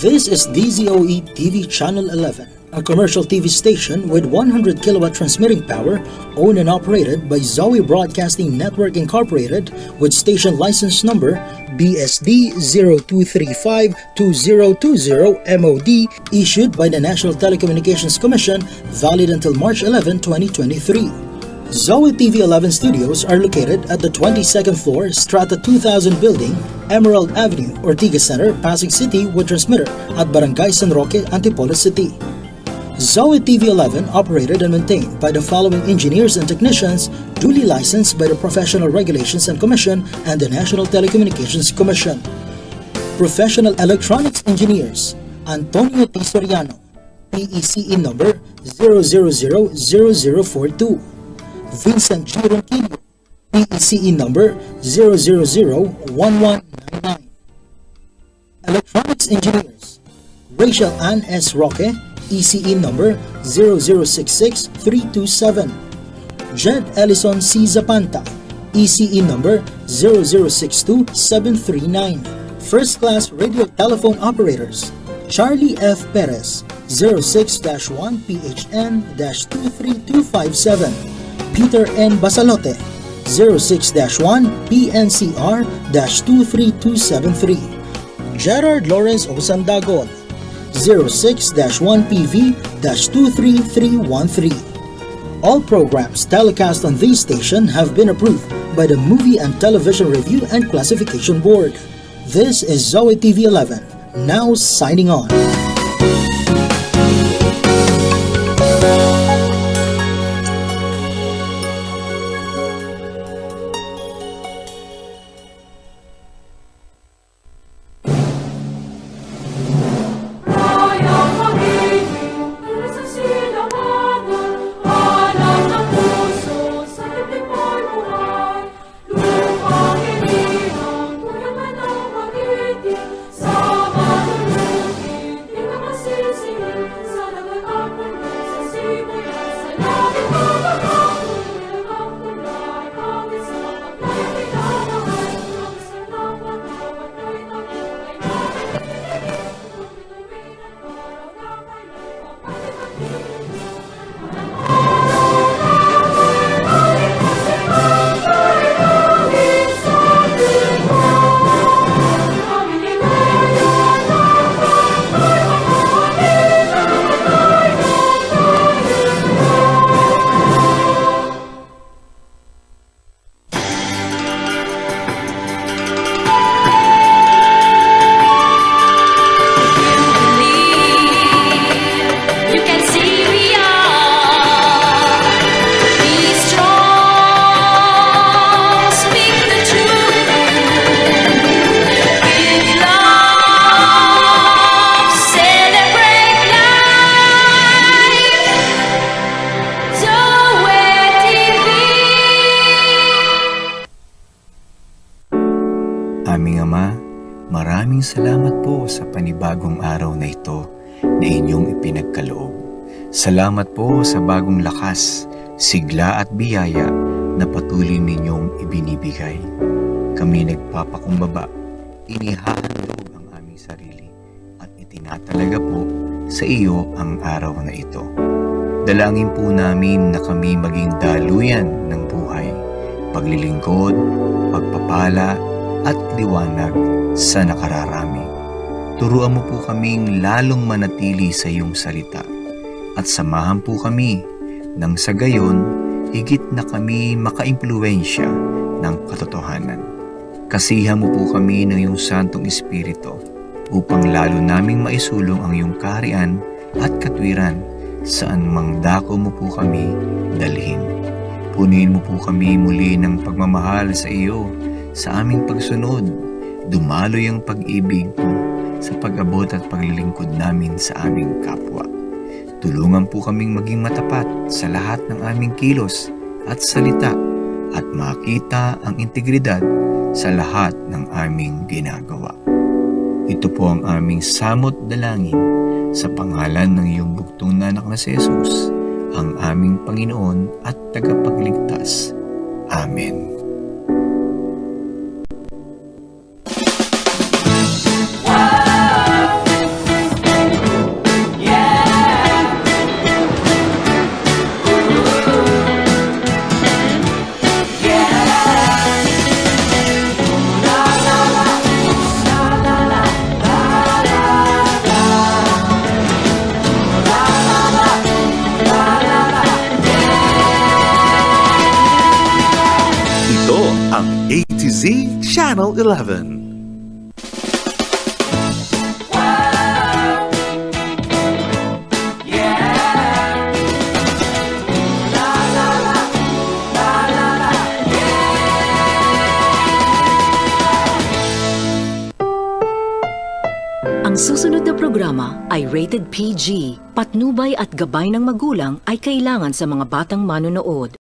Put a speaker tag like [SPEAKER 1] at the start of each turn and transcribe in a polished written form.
[SPEAKER 1] This is DZOE TV Channel 11, a commercial TV station with 100 kilowatt transmitting power, owned and operated by Zoe Broadcasting Network Incorporated, with station license number BSD 02352020 MOD, issued by the National Telecommunications Commission, valid until March 11, 2023. Zoe TV 11 studios are located at the 22nd floor, Strata 2000 building, Emerald Avenue, Ortigas Center, Pasig City, with transmitter at Barangay San Roque, Antipolo City. Zoe TV 11 operated and maintained by the following engineers and technicians, duly licensed by the Professional Regulations and Commission and the National Telecommunications Commission. Professional Electronics Engineers, Antonio T. Soriano, PECE number 0000042. Vincent G. Ronquillo, PECE number 0001199. Electronics Engineers, Rachel Ann S. Roque, ECE number 0066327. Jed Ellison C. Zapanta, ECE number 0062739. First Class Radio Telephone Operators, Charlie F. Perez, 06-1 PHN-23257. Peter N. Basalote, 06-1 PNCR-23273. Gerard Lawrence Osandagol, 06-1 PV-23313. All programs telecast on this station have been approved by the Movie and Television Review and Classification Board. This is Zoe TV 11, now signing on.
[SPEAKER 2] Aming Ama, maraming salamat po sa panibagong araw na ito na inyong ipinagkaloob. Salamat po sa bagong lakas, sigla at biyaya na patuloy ninyong ibinibigay. Kami nagpapakumbaba, inihahandog ang aming sarili at itinatalaga po sa iyo ang araw na ito. Dalangin po namin na kami maging daluyan ng buhay, paglilingkod, pagpapala, at liwanag sa nakararami. Turuan mo po kaming lalong manatili sa iyong salita at samahan po kami nang sa gayon higit na kami makaimpluwensya ng katotohanan. Kasihan mo po kami ng iyong Santong Espiritu upang lalo naming maisulong ang iyong kaharian at katwiran saan mang dako mo po kami dalhin. Punuin mo po kami muli ng pagmamahal sa iyo sa aming pagsunod. Dumaloy ang pag-ibig mo sa pag-abot at paglilingkod namin sa aming kapwa. Tulungan po kaming maging matapat sa lahat ng aming kilos at salita at makita ang integridad sa lahat ng aming ginagawa. Ito po ang aming samot dalangin sa pangalan ng iyong bugtong na anak na si Jesus, ang aming Panginoon at tagapagligtas. Amen.
[SPEAKER 3] ang A to Z Channel 11.
[SPEAKER 4] Ang susunod na programa ay rated PG. Patnubay at gabay ng magulang ay kailangan sa mga batang manonood.